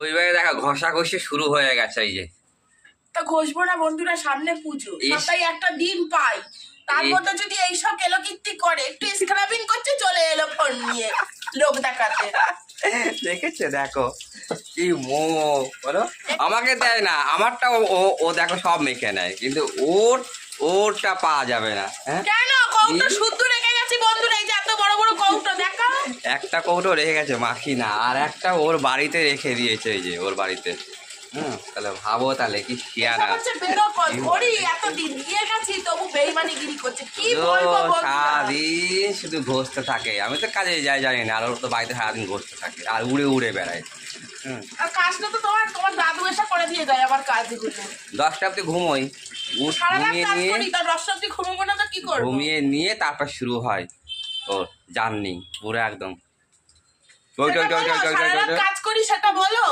ওইভাবে দেখো ঘষাঘষি শুরু হয়ে গেছে এই যে। তা ঘষবো না বন্ধুরা, সামনে পুজো, ইস। সপ্তাহে একটা দিন পাই, তার মধ্যে যদি এইসব কেলোকীর্তি করে, একটু স্ক্রাবিং করছে চলে এলো ফোন নিয়ে লোক দেখাতে। দেখেছে দেখো কি মো বলো, আমাকে দেয় না, আমারটা ও দেখো সব মেখে নেয়, কিন্তু ওরটা পাওয়া যাবে না। হ্যাঁ, কেন কৌটো শুদ্ধ রেখে গেছি বন্ধুরা, এই যে এত বড় বড় কৌটো দেখো। একটা কৌটো রেখে গেছে মাখি না, আর একটা ওর বাড়িতে রেখে দিয়েছে, এই যে ওর বাড়িতে। তাহলে ভাবো তাহলে কি শিয়ানা। ধরি এত দিন দিয়ে গেছি তবু বেইমানিগিরি করছে, কি বলবো বন্ধুরা। সারাদিন শুধু ঘষতে থাকে, আমি তো কাজে যাই জানি না, আর ওর তো বাড়িতে সারাদিন ঘষতে থাকে আর উড়ে উড়ে বেড়ায়। আর কাজটা তো তোমার দাদু এসে করে দিয়ে যায় আমার কাজগুলো। 10টা অব্দি ঘুমোই, সারা রাত ঘুমিয়ে কাজ নিয়ে করি, তার 10টা অব্দি ঘুমোবো না তো কি করবো। ঘুমিয়ে নিয়ে তারপর শুরু হয় ওর জার্নি পুরো একদম। ওই সেটা বলো, সারা রাত কাজ করি সেটা বলো।